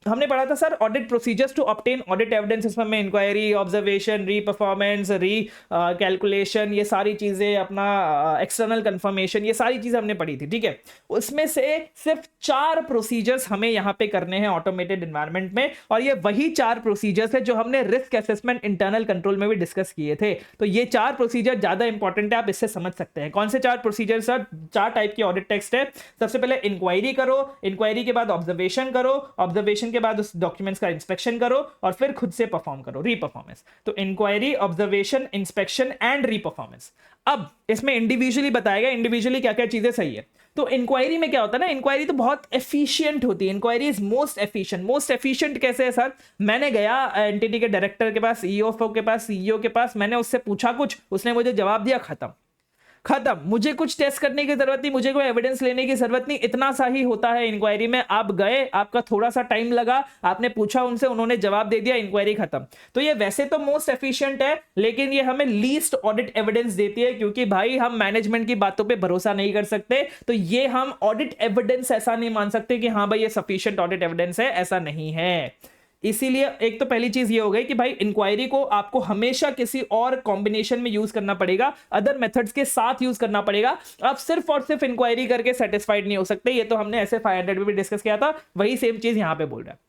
हमने पढ़ा था sir audit procedures to obtain audit evidence, इसमें मैं inquiry, observation, reperformance, recalculation, ये सारी चीजें, अपना एक्सटर्नल कंफर्मेशन, ये सारी चीजें हमने पढ़ी थी, ठीक है। उसमें से सिर्फ 4 प्रोसीजर्स हमें यहाँ पे करने हैं ऑटोमेटेड एनवायरनमेंट में, और ये वही 4 प्रोसीजर्स है जो हमने रिस्क असेसमेंट इंटरनल कंट्रोल में भी डिस्कस किए थे। तो ये 4 प्रोसीजर ज्यादा इंपॉर्टेंट है, आप इससे समझ सकते हैं। कौन से 4 प्रोसीजर सर? 4 टाइप की ऑडिट टेक्स्ट है। सबसे पहले इंक्वायरी करो, इंक्वायरी के बाद ऑब्जर्वेशन करो, ऑब्जर्वेशन के बाद उस डॉक्यूमेंट्स का इंस्पेक्शन करो, और फिर खुद से परफॉर्म करो, री परफॉर्मेंस। तो inquiry, observation, inspection and re performance. अब इसमें इंडिविजुअली बताएगा इंडिविजुअली क्या क्या चीजें सही है। तो इंक्वायरी में क्या होता है ना, इंक्वायरी तो बहुत एफिशिएंट होती है, inquiry is most efficient. Most efficient कैसे है सर? मैंने गया एंटिटी के डायरेक्टर के पास, ईओ के पास, सीईओ के पास, मैंने उससे पूछा कुछ, उसने मुझे जवाब दिया, खत्म। मुझे कुछ टेस्ट करने की जरूरत नहीं, मुझे कोई एविडेंस लेने की जरूरत नहीं, इतना सा ही होता है इंक्वायरी में। आप गए, आपका थोड़ा सा टाइम लगा, आपने पूछा उनसे, उन्होंने जवाब दे दिया, इंक्वायरी खत्म। तो ये वैसे तो मोस्ट एफिशिएंट है, लेकिन ये हमें लीस्ट ऑडिट एविडेंस देती है, क्योंकि भाई हम मैनेजमेंट की बातों पे भरोसा नहीं कर सकते। तो ये हम ऑडिट एविडेंस ऐसा नहीं मान सकते कि हाँ भाई ये सफिशिएंट ऑडिट एविडेंस है, ऐसा नहीं है। इसीलिए एक तो पहली चीज ये हो गई कि भाई इंक्वायरी को आपको हमेशा किसी और कॉम्बिनेशन में यूज करना पड़ेगा, अदर मेथड्स के साथ यूज करना पड़ेगा। आप सिर्फ और सिर्फ इंक्वायरी करके सेटिस्फाइड नहीं हो सकते। ये तो हमने ऐसे 500 में भी डिस्कस किया था, वही सेम चीज यहां पे बोल रहा है।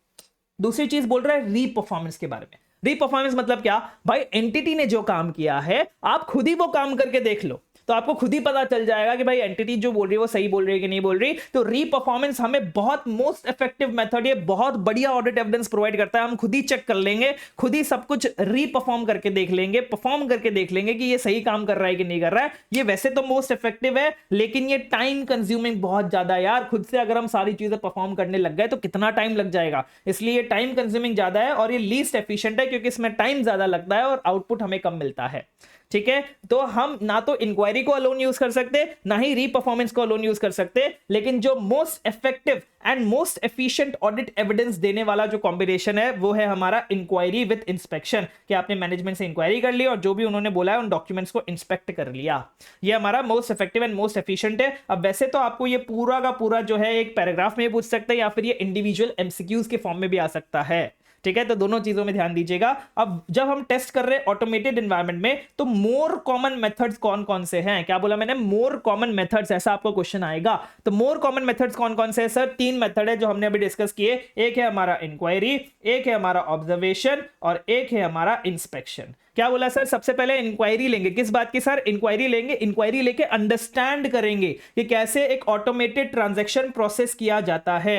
दूसरी चीज बोल रहा है री परफॉर्मेंस के बारे में। री परफॉर्मेंस मतलब क्या? भाई एंटिटी ने जो काम किया है आप खुद ही वो काम करके देख लो, तो आपको खुद ही पता चल जाएगा कि भाई एंटिटी जो बोल रही है वो सही बोल रही है कि नहीं बोल रही। तो री परफॉर्मेंस हमें बहुत मोस्ट इफेक्टिव मेथड, ये बहुत बढ़िया ऑडिट एविडेंस प्रोवाइड करता है। हम खुद ही चेक कर लेंगे, खुद ही सब कुछ री परफॉर्म करके देख लेंगे, परफॉर्म करके देख लेंगे कि ये सही काम कर रहा है कि नहीं कर रहा है। ये वैसे तो मोस्ट इफेक्टिव है, लेकिन ये टाइम कंज्यूमिंग बहुत ज्यादा है यार। खुद से अगर हम सारी चीजें परफॉर्म करने लग गए तो कितना टाइम लग जाएगा, इसलिए ये टाइम कंज्यूमिंग ज्यादा है और ये लीस्ट एफिशिएंट है, क्योंकि इसमें टाइम ज्यादा लगता है और आउटपुट हमें कम मिलता है। ठीक है, तो हम ना तो इंक्वायरी को अलोन यूज कर सकते, ना ही री परफॉर्मेंस को अलोन यूज कर सकते, लेकिन जो most effective and most efficient audit evidence देने वाला जो कॉम्बिनेशन है वो है हमारा इंक्वायरी विद इंस्पेक्शन, कि आपने मैनेजमेंट से इंक्वायरी कर ली और जो भी उन्होंने बोला है उन डॉक्यूमेंट्स को इंस्पेक्ट कर लिया। ये हमारा most effective and most efficient है। अब वैसे तो आपको ये पूरा का पूरा जो है एक पैराग्राफ में पूछ सकते हैं, या फिर ये इंडिविजुअल एमसीक्यूज के फॉर्म में भी आ सकता है। ठीक है, तो दोनों चीजों में ध्यान दीजिएगा। अब जब हम टेस्ट कर रहे हैं ऑटोमेटेड एनवायरनमेंट में, तो मोर कॉमन मेथड्स कौन कौन से हैं? क्या बोला मैंने? मोर कॉमन मेथड्स, ऐसा आपको क्वेश्चन आएगा। तो मोर कॉमन मेथड्स कौन कौन से हैं सर? 3 मेथड है जो हमने अभी डिस्कस किए। एक है हमारा इंक्वायरी, एक है हमारा ऑब्जर्वेशन, और एक है हमारा इंस्पेक्शन। क्या बोला सर? सबसे पहले इंक्वायरी लेंगे। किस बात की सर? इंक्वायरी लेंगे। इंक्वायरी लेके अंडरस्टैंड करेंगे कि कैसे एक ऑटोमेटेड ट्रांजैक्शन प्रोसेस किया जाता है,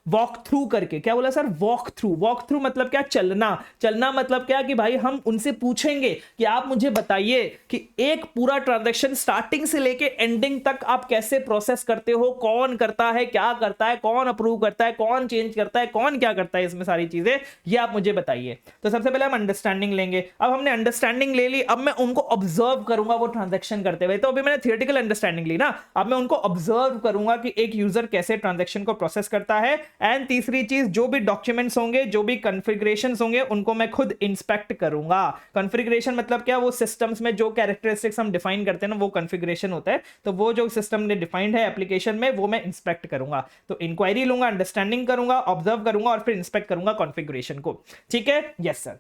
वॉक थ्रू करके। क्या बोला sir? Walk through. Walk through मतलब क्या? चलना। चलना मतलब क्या कि भाई हम उनसे पूछेंगे कि आप मुझे बताइए कि एक पूरा ट्रांजैक्शन स्टार्टिंग से लेके एंडिंग तक आप कैसे प्रोसेस करते हो, कौन करता है, क्या करता है, कौन अप्रूव करता है, कौन चेंज करता है, कौन क्या करता है, इसमें सारी चीजें ये आप मुझे बताइए। तो सबसे पहले हम अंडरस्टैंडिंग लेंगे। अब हमने अंडरस्टैंडिंग ले ली, अब मैं उनको ऑब्जर्व करूंगा वो ट्रांजैक्शन करते हुए। तो अभी मैंने थियोरेटिकल अंडरस्टैंडिंग ली ना, अब मैं उनको ऑब्जर्व करूंगा कि एक यूजर कैसे ट्रांजैक्शन को प्रोसेस करता है। एंड तीसरी चीज, जो भी डॉक्यूमेंट्स होंगे, जो भी कॉन्फ़िगरेशंस होंगे, उनको मैं खुद इंस्पेक्ट करूंगा। कॉन्फ़िगरेशन मतलब क्या? वो सिस्टम्स में जो कैरेक्टरिस्टिक्स हम डिफाइन करते हैं ना, वो कॉन्फ़िगरेशन होता है। तो वो जो सिस्टम ने डिफाइंड है एप्लीकेशन में, वो मैं इंस्पेक्ट करूंगा। तो इंक्वायरी लूंगा, अंडरस्टैंडिंग करूंगा, ऑब्जर्व करूंगा और फिर इंस्पेक्ट करूंगा कॉन्फ़िगरेशन को। ठीक है, यस सर।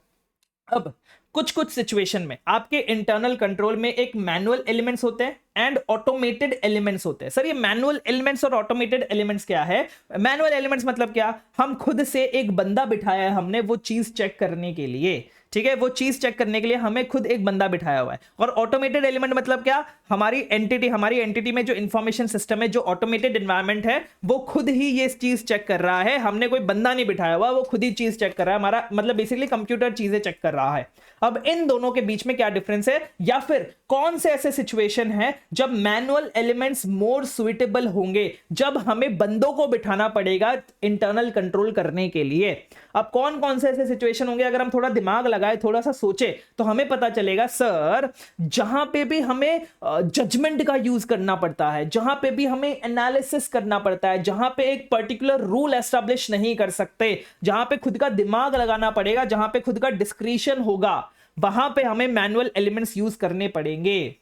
अब कुछ सिचुएशन में आपके इंटरनल कंट्रोल में एक मैनुअल एलिमेंट्स होते हैं एंड ऑटोमेटेड एलिमेंट्स होते हैं। सर ये मैनुअल एलिमेंट्स और ऑटोमेटेड एलिमेंट्स क्या है? मैनुअल एलिमेंट्स मतलब क्या? हम खुद से एक बंदा बिठाया है हमने वो चीज चेक करने के लिए। ठीक है, वो चीज चेक करने के लिए हमें खुद एक बंदा बिठाया हुआ है। और ऑटोमेटेड एलिमेंट मतलब क्या? हमारी एंटिटी में जो इंफॉर्मेशन सिस्टम है, जो ऑटोमेटेड एनवायरनमेंट है, वो खुद ही ये चीज चेक कर रहा है। हमने कोई बंदा नहीं बिठाया हुआ, वो खुद ही चीज चेक कर रहा है। हमारा मतलब बेसिकली कंप्यूटर चीजें चेक कर रहा है। अब इन दोनों के बीच में क्या डिफरेंस है, या फिर कौन से ऐसे सिचुएशन है जब मैनुअल एलिमेंट्स मोर सुइटेबल होंगे, जब हमें बंदों को बिठाना पड़ेगा इंटरनल कंट्रोल करने के लिए। अब कौन कौन से ऐसे सिचुएशन होंगे, अगर हम थोड़ा दिमाग लगाए, थोड़ा सा सोचे, तो हमें पता चलेगा सर जहां पे भी हमें जजमेंट का यूज करना पड़ता है, जहां पे भी हमें एनालिसिस करना पड़ता है, जहां पे एक पर्टिकुलर रूल एस्टैब्लिश नहीं कर सकते, जहां पे खुद का दिमाग लगाना पड़ेगा, जहां पे खुद का डिस्क्रिशन होगा, वहां पे हमें मैनुअल एलिमेंट्स यूज करने पड़ेंगे।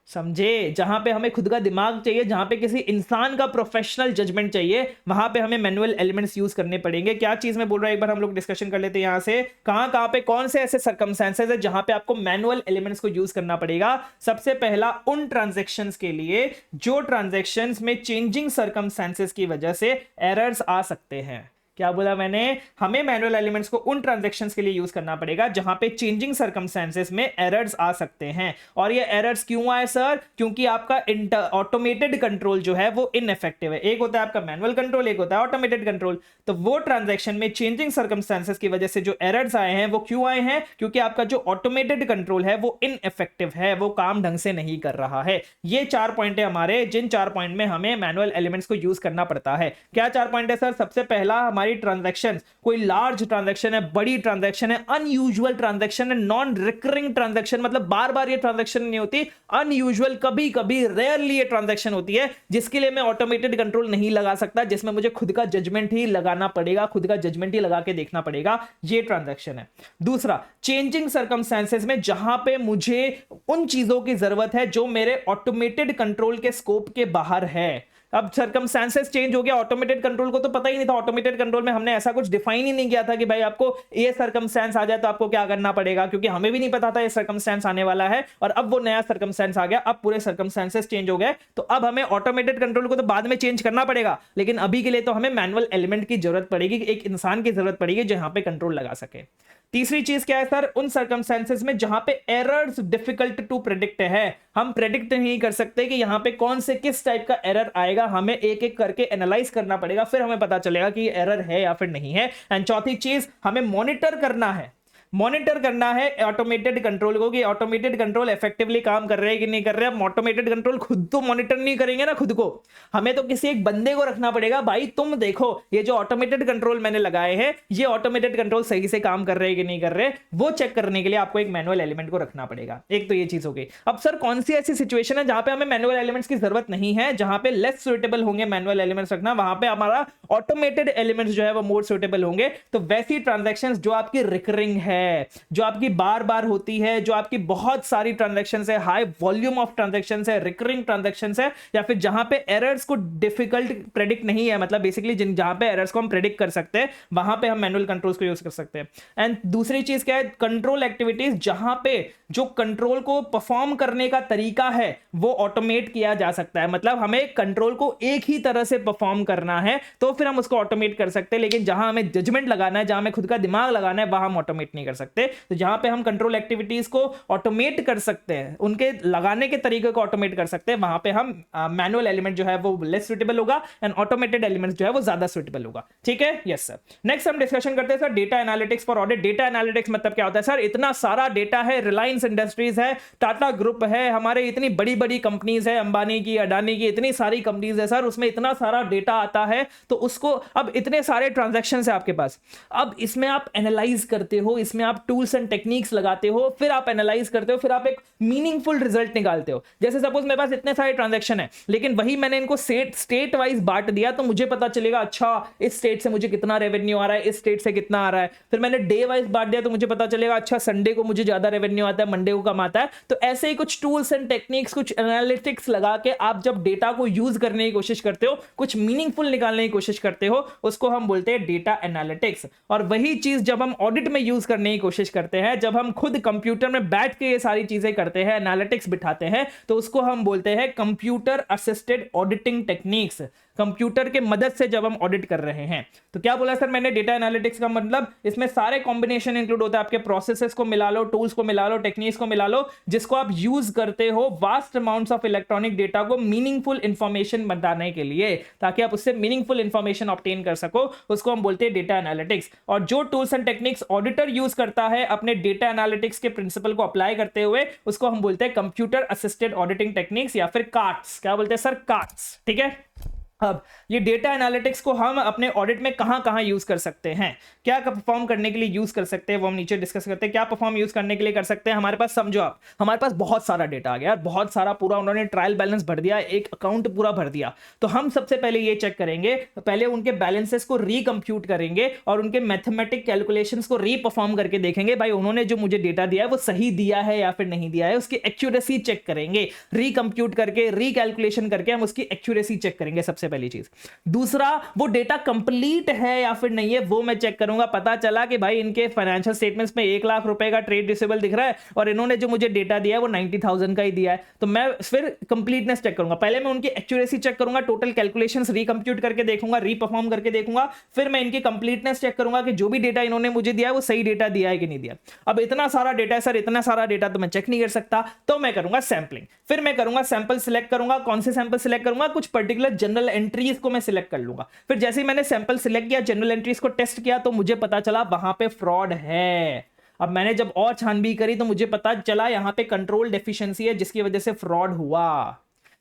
समझे? जहां पे हमें खुद का दिमाग चाहिए, जहां पे किसी इंसान का प्रोफेशनल जजमेंट चाहिए, वहां पे हमें मैनुअल एलिमेंट्स यूज करने पड़ेंगे। क्या चीज में बोल रहा है, एक बार हम लोग डिस्कशन कर लेते हैं यहां से। कहां पे कौन से ऐसे सर्कमस्टेंसेस है जहां पे आपको मैनुअल एलिमेंट्स को यूज करना पड़ेगा। सबसे पहला उन ट्रांजैक्शंस के लिए जो ट्रांजैक्शंस में चेंजिंग सर्कमस्टेंसेस की वजह से एरर्स आ सकते हैं। क्या बोला मैंने, हमें मैनुअल एलिमेंट्स को उन ट्रांजैक्शंस के लिए यूज करना पड़ेगा जहां पे चेंजिंग सर्कमस्टेंसेस में एरर्स आ सकते हैं। और ये एरर्स क्यों आए सर, क्योंकि आपका ऑटोमेटेड कंट्रोल जो है वो इनइफेक्टिव है। एक होता है आपका मैनुअल कंट्रोल, एक होता है ऑटोमेटेड कंट्रोल। तो वो ट्रांजैक्शन में चेंजिंग सर्कमस्टेंसेस की वजह से जो एरर्स आए हैं वो क्यों आए हैं, क्योंकि आपका जो ऑटोमेटेड कंट्रोल है वो इनइफेक्टिव है, वो काम ढंग से नहीं कर रहा है। ये 4 पॉइंट है हमारे, जिन 4 पॉइंट में हमें मैनुअल एलिमेंट्स को यूज करना पड़ता है। क्या 4 पॉइंट है सर? सबसे पहला, हमारी ट्रांजैक्शन, कोई लार्ज ट्रांजैक्शन है, बड़ी ट्रांजैक्शन है, अनयूजुअल ट्रांजैक्शन है, नॉन रिकरिंग ट्रांजैक्शन, मतलब बार बार ये ट्रांजैक्शन नहीं होती, अनयूजुअल, कभी कभी रेयरली ये ट्रांजैक्शन होती है, जिसके लिए मैं ऑटोमेटेड कंट्रोल नहीं लगा सकता, जिसमें मुझे खुद का जजमेंट ही लगाना पड़ेगा, खुद का जजमेंट ही लगा के देखना पड़ेगा। ये ट्रांजैक्शन है। दूसरा, चेंजिंग सर्कमस्टेंसेस में जहां पे मुझे उन चीजों की जरूरत है जो मेरे ऑटोमेटेड कंट्रोल के स्कोप के बाहर है। अब सर्कमस्टेंसेस चेंज हो गया, ऑटोमेटेड कंट्रोल को तो पता ही नहीं था। ऑटोमेटेड कंट्रोल में हमने ऐसा कुछ डिफाइन ही नहीं किया था कि भाई आपको ये सर्कमस्टेंस आ जाए तो आपको क्या करना पड़ेगा, क्योंकि हमें भी नहीं पता था ये सर्कमस्टेंस आने वाला है। और अब वो नया सर्कमस्टेंस आ गया, अब पूरे सर्कमस्टेंसेस चेंज हो गए, तो अब हमें ऑटोमेटेड कंट्रोल को तो बाद में चेंज करना पड़ेगा, लेकिन अभी के लिए तो हमें मैनुअल एलिमेंट की जरूरत पड़ेगी, एक इंसान की जरूरत पड़ेगी जो यहां पे कंट्रोल लगा सके। तीसरी चीज क्या है सर? उन सर्कमस्टेंसेस में जहां पे एरर्स डिफिकल्ट टू प्रेडिक्ट है, हम प्रेडिक्ट नहीं कर सकते कि यहां पे कौन से किस टाइप का एरर आएगा, हमें एक एक करके एनालाइज करना पड़ेगा, फिर हमें पता चलेगा कि एरर है या फिर नहीं है। एंड चौथी चीज, हमें मॉनिटर करना है, मॉनिटर करना है ऑटोमेटेड कंट्रोल को कि ऑटोमेटेड कंट्रोल इफेक्टिवली काम कर रहे हैं कि नहीं कर रहे। हम ऑटोमेटेड कंट्रोल खुद तो मॉनिटर नहीं करेंगे ना खुद को, हमें तो किसी एक बंदे को रखना पड़ेगा, भाई तुम देखो ये जो ऑटोमेटेड कंट्रोल मैंने लगाए हैं, ये ऑटोमेटेड कंट्रोल सही से काम कर रहे हैं कि नहीं कर रहे, वो चेक करने के लिए आपको एक मैनुअल एलिमेंट को रखना पड़ेगा। एक तो ये चीज हो गई। अब सर कौन सी ऐसी सिचुएशन है जहां पे हमें मैनुअल एलिमेंट्स की जरूरत नहीं है, जहां पे लेस सुइटेबल होंगे मैनुअल एलिमेंट्स रखना, वहां पे हमारा ऑटोमेटेड एलिमेंट्स जो है वो मोर सुइटेबल होंगे। तो वैसी ट्रांजैक्शंस जो आपकी रिकरिंग है, जो आपकी बार बार होती है, जो आपकी बहुत सारी ट्रांजैक्शंस है, हाई वॉल्यूम ऑफ ट्रांजैक्शंस है, रिकरिंग ट्रांजैक्शंस है, या फिर जहां पे एरर्स को डिफिकल्ट प्रेडिक्ट नहीं है, मतलब बेसिकली जहां पे एरर्स को हम प्रेडिक्ट कर सकते हैं, वहां पे हम मैनुअल कंट्रोल्स को यूज कर सकते हैं। एंड दूसरी चीज क्या है? कंट्रोल एक्टिविटीज, जहां पे जो कंट्रोल को परफॉर्म करने का तरीका है वो ऑटोमेट किया जा सकता है, मतलब हमें कंट्रोल को एक ही तरह से परफॉर्म करना है तो फिर हम उसको ऑटोमेट कर सकते हैं, लेकिन जहां हमें जजमेंट लगाना है, जहां हमें खुद का दिमाग लगाना है, वहां हम ऑटोमेट नहीं कर सकते। तो जहां पे हम कंट्रोल एक्टिविटीज को ऑटोमेट कर सकते हैं, उनके लगाने के तरीके को ऑटोमेट कर सकते हैं, वहां पे हम मैनुअल एलिमेंट जो है वो लेस सुटेबल होगा एंड ऑटोमेटेड एलिमेंट जो है वो ज्यादा सुटेबल होगा। ठीक है? Yes sir. नेक्स्ट हम डिस्कशन करते हैं sir data analytics for audit. Data analytics मतलब क्या होता है सर? इतना सारा डेटा है, रिलायंस इंडस्ट्रीज है, टाटा ग्रुप है, हमारे इतनी बड़ी बड़ी कंपनीज है, अंबानी की, अडानी की, इतनी सारी कंपनीज है सर, उसमें इतना सारा डेटा आता है, तो उसको अब इतने सारे ट्रांजैक्शंस है आपके पास, अब इसमें आप एनालाइज करते हो, इसमें आप टूल्स एंड टेक्निक्स लगाते हो, फिर आप एनालाइज करते हो, फिर आप एक मीनिंगफुल रिजल्ट निकालते हो। जैसे सपोज मेरे पास इतने सारे ट्रांजैक्शन है, लेकिन वही मैंने इनको स्टेट वाइज बांट दिया, तो मुझे पता चलेगा अच्छा इस स्टेट से मुझे कितना रेवेन्यू आ रहा है, इस स्टेट से कितना आ रहा है। फिर मैंने डे वाइज बांट दिया, तो मुझे पता चलेगा अच्छा संडे को मुझे ज्यादा रेवेन्यू आता है, मंडे को कम आता है। तो ऐसे ही कुछ टूल्स एंड टेक्निक्स, कुछ एनालिटिक्स लगा के आप जब डेटा को यूज करने की कोशिश करते हो, कुछ मीनिंगफुल निकालने की कोशिश करते हो, उसको हम बोलते हैं डेटा एनालिटिक्स। और वही चीज जब हम ऑडिट में यूज करने की कोशिश करते हैं, जब हम खुद कंप्यूटर में बैठ के ये सारी चीजें करते हैं, एनालिटिक्स बिठाते हैं, तो उसको हम बोलते हैं computer assisted auditing techniques. Computer के मदद से जब हम ऑडिट कर रहे हैं। तो क्या बोला सर मैंने, डेटा एनालिटिक्स का मतलब इसमें सारे कॉम्बिनेशन इंक्लूड होता है, आपके प्रोसेसेस को मिला लो, टूल्स को मिला लो, टेक्निक्स को मिला लो, जिसको आप यूज करते हो vast amounts of electronic data को मीनिंगफुल इंफॉर्मेशन बताने के लिए, ताकि आप उससे मीनिंगफुल इंफॉर्मेशन ऑब्टेन कर सको, उसको हम बोलते हैं डेटा एनालिटिक्स। और जो tools and techniques auditor use करता है अपने डेटा एनालिटिक्स के प्रिंसिपल को अप्लाई करते हुए, उसको हम बोलते हैं कंप्यूटर असिस्टेड ऑडिटिंग टेक्निक्स या फिर कार्ट्स। क्या बोलते हैं सर, कार्ट्स। ठीक है, अब ये डेटा एनालिटिक्स को हम अपने ऑडिट में कहां यूज कर सकते हैं, क्या परफॉर्म करने के लिए यूज कर सकते हैं, वो हम नीचे डिस्कस करते हैं। क्या परफॉर्म यूज करने के लिए कर सकते हैं, हमारे पास समझो आप, हमारे पास बहुत सारा डेटा आ गया, बहुत सारा, पूरा उन्होंने ट्रायल बैलेंस भर दिया, एक अकाउंट पूरा भर दिया। तो हम सबसे पहले ये चेक करेंगे, पहले उनके बैलेंसेस को रिकंप्यूट करेंगे और उनके मैथमेटिक कैलकुलेशंस को रीपरफॉर्म करके देखेंगे, भाई उन्होंने जो मुझे डेटा दिया है वो सही दिया है या फिर नहीं दिया है, उसकी एक्यूरेसी चेक करेंगे, रिकंप्यूट करके, रिकैलकुलेशन करके हम उसकी एक्यूरेसी चेक करेंगे, सबसे पहली चीज। दूसरा, वो डेटा कंप्लीट है या फिर नहीं है वो मैं चेक करूंगा। पता चला कि भाई इनके फाइनेंशियल स्टेटमेंट्स में 1 लाख रुपए का ट्रेड रिसीवेबल दिख रहा है और इन्होंने जो मुझे डेटा दिया है वो 90,000 का ही दिया है, तो मैं फिर कंप्लीटनेस चेक करूंगा। पहले मैं उनकी एक्यूरेसी चेक करूंगा, टोटल कैलकुलेशंस रिकंप्यूट करके देखूंगा, रीपरफॉर्म करके देखूंगा, फिर मैं इनकी कंप्लीटनेस चेक करूंगा कि जो भी डेटा इन्होंने मुझे दिया है वो सही डेटा दिया है कि नहीं दिया। अब इतना सारा डेटा है सर, इतना सारा डेटा तो मैं चेक नहीं कर सकता, तो मैं करूंगा सैंपलिंग। फिर मैं करूंगा सैंपल सिलेक्ट करूंगा। कौन से सैंपल सिलेक्ट करूंगा, कुछ पर्टिकुलर जनरल एंट्रीज को मैं सिलेक्ट कर लूंगा। फिर जैसे ही मैंने सैंपल सिलेक्ट किया, जनरल एंट्रीज को टेस्ट किया, तो मुझे पता चला वहां पे फ्रॉड है। अब मैंने जब और छानबीन करी तो मुझे पता चला यहां पे कंट्रोल डेफिशिएंसी है, जिसकी वजह से फ्रॉड हुआ।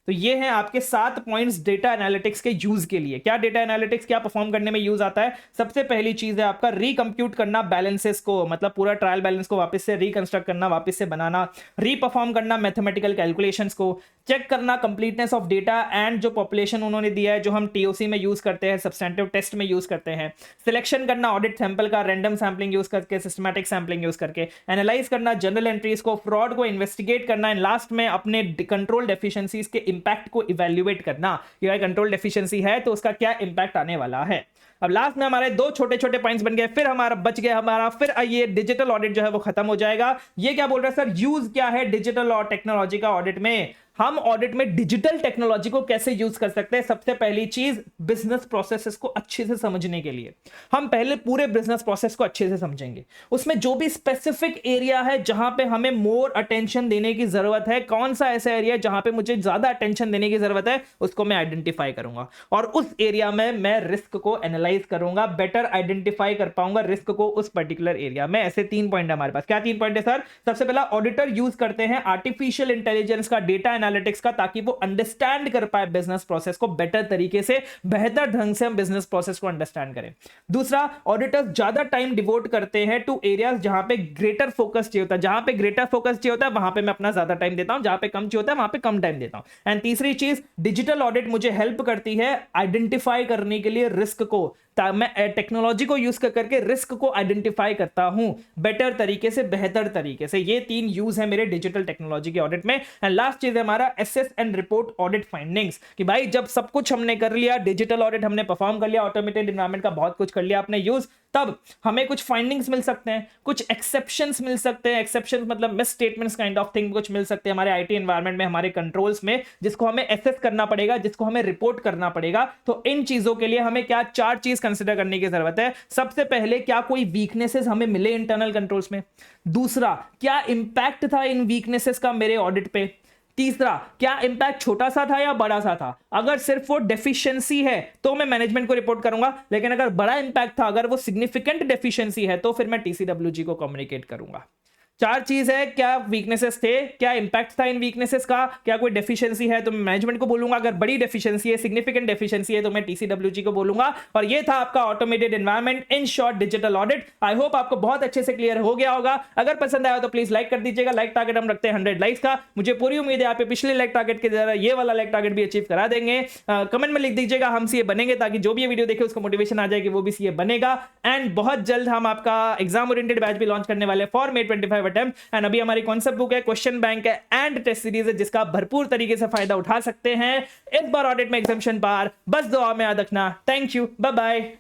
तो ये हैं आपके 7 पॉइंट्स डेटा एनालिटिक्स के यूज के लिए। क्या डेटा एनालिटिक्स क्या परफॉर्म करने में यूज आता है, सबसे पहली चीज है आपका रिकंप्यूट करना बैलेंसेस को, मतलब पूरा ट्रायल बैलेंस को वापस से रिकंस्ट्रक्ट करना, वापस से बनाना, रीपरफॉर्म करना मैथमेटिकल कैलकुलेशंस को, चेक करना कंप्लीटनेस ऑफ डेटा एंड जो पॉपुलेशन उन्होंने दिया है, जो हम टीओसी में यूज करते हैं, सब्सटेंटिव टेस्ट में यूज करते हैं, सिलेक्शन करना ऑडिट सैंपल का, रैंडम सैंपलिंग यूज करके, सिस्टमैटिक सैंपलिंग यूज करके, एनालाइज करना जनरल एंट्रीज को, फ्रॉड को इन्वेस्टिगेट करना, एंड लास्ट में अपने कंट्रोल डेफिशिएंसीज के इंपैक्ट को इवैल्यूएट करना, कि कंट्रोल डेफिशिएंसी है तो उसका क्या इंपैक्ट आने वाला है। अब लास्ट में हमारे 2 छोटे छोटे पॉइंट्स बन गए, फिर हमारा बच गया हमारा, फिर ये डिजिटल ऑडिट जो है वो खत्म हो जाएगा। ये क्या बोल रहा है सर, यूज क्या है डिजिटल और टेक्नोलॉजी का ऑडिट में, हम ऑडिट में डिजिटल टेक्नोलॉजी को कैसे यूज कर सकते हैं। सबसे पहली चीज, बिजनेस प्रोसेसेस को अच्छे से समझने के लिए हम पहले पूरे बिजनेस प्रोसेस को अच्छे से समझेंगे, उसमें जो भी स्पेसिफिक एरिया है जहां पे हमें मोर अटेंशन देने की जरूरत है, कौन सा ऐसा एरिया है जहां पे मुझे ज्यादा अटेंशन देने की जरूरत है, उसको मैं आइडेंटिफाई करूंगा और उस एरिया में मैं रिस्क को एनालाइज करूंगा, बेटर आइडेंटिफाई कर पाऊंगा रिस्क को उस पर्टिकुलर एरिया में। ऐसे 3 पॉइंट है हमारे पास। क्या 3 पॉइंट है सर, सबसे पहला ऑडिटर यूज करते हैं आर्टिफिशियल इंटेलिजेंस का, डेटा एनालिटिक्स का, ताकि वो अंडरस्टैंड कर पाए बिजनेस प्रोसेस को बेटर तरीके से, बेहतर ढंग से हम बिजनेस प्रोसेस को अंडरस्टैंड करें। दूसरा, ऑडिटर्स ज्यादा टाइम डिवोट करते हैं टू एरियाज जहां पे ग्रेटर फोकस चाहिए होता है, जहां पे ग्रेटर फोकस चाहिए होता है वहां पे मैं अपना ज्यादा टाइम देता हूं, जहां पे कम चाहिए होता है वहां पे कम टाइम देता हूं। एंड तीसरी चीज, डिजिटल ऑडिट मुझे हेल्प करती है आइडेंटिफाई करने के लिए रिस्क को, मैं टेक्नोलॉजी को यूज करके रिस्क को आइडेंटिफाई करता हूं बेटर तरीके से, बेहतर तरीके से। ये 3 यूज है मेरे डिजिटल टेक्नोलॉजी के ऑडिट में। एंड लास्ट चीज है हमारा assess and report audit findings, कि भाई जब सब कुछ हमने कर लिया, डिजिटल ऑडिट हमने परफॉर्म कर लिया, ऑटोमेटेड एनवायरनमेंट का बहुत कुछ कर लिया आपने यूज, तब हमें कुछ फाइंडिंग्स मिल सकते हैं, कुछ एक्सेप्शंस मिल सकते हैं। एक्सेप्शंस मतलब miss statements kind of thing कुछ मिल सकते हैं हमारे आईटी एनवायरनमेंट में, हमारे कंट्रोल्स में, जिसको हमें एसेस करना पड़ेगा, जिसको हमें रिपोर्ट करना पड़ेगा। तो इन चीजों के लिए हमें क्या 4 चीज कंसिडर करने की जरूरत है। सबसे पहले, क्या कोई वीकनेसेस हमें मिले इंटरनल कंट्रोल्स में। दूसरा, क्या इंपैक्ट था इन वीकनेसेस का मेरे ऑडिट पे। तीसरा, क्या इंपैक्ट छोटा सा था या बड़ा सा था। अगर सिर्फ वो डेफिशिएंसी है तो मैं मैनेजमेंट को रिपोर्ट करूंगा, लेकिन अगर बड़ा इंपैक्ट था, अगर वो सिग्निफिकेंट डेफिशिएंसी है, तो फिर मैं टीसीडब्ल्यूजी को कम्युनिकेट करूंगा। 4 चीज है, क्या वीकनेसेस थे, क्या इंपैक्ट था इन वीकनेसेस का, क्या कोई डेफिशिएंसी है तो मैं मैनेजमेंट को बोलूंगा, अगर बड़ी डेफिशिएंसी है, सिग्निफिकेंट डेफिशिएंसी है तो मैं टीसीडब्ल्यूजी को बोलूंगा। और ये था आपका automated environment, in short digital audit. I hope आपको बहुत अच्छे से क्लियर हो गया होगा। अगर पसंद आया तो प्लीज लाइक कर दीजिएगा। लाइक टारगेट हम रखते हैं 100 लाइक्स का। मुझे पूरी उम्मीद है आप पिछले लाइक टारगेट के जरा ये वाला लाइक टारगेट भी अचीव करा देंगे। कमेंट में लिख दीजिएगा हम सीए बनेंगे, ताकि जो भी ये वीडियो देखे उसको मोटिवेशन आ जाए कि वो भी सीए बनेगा। एंड बहुत जल्द हम आपका एग्जाम ओरिएंटेड बैच भी लॉन्च करने वाले फॉर May 25 अटेम्प्ट। एंड अभी हमारी कॉन्सेप्ट बुक है, क्वेश्चन बैंक है एंड टेस्ट सीरीज है, जिसका भरपूर तरीके से फायदा उठा सकते हैं। इस बार ऑडिट में एग्जामिनेशन पार, बस दुआ में याद रखना। Thank you, bye bye.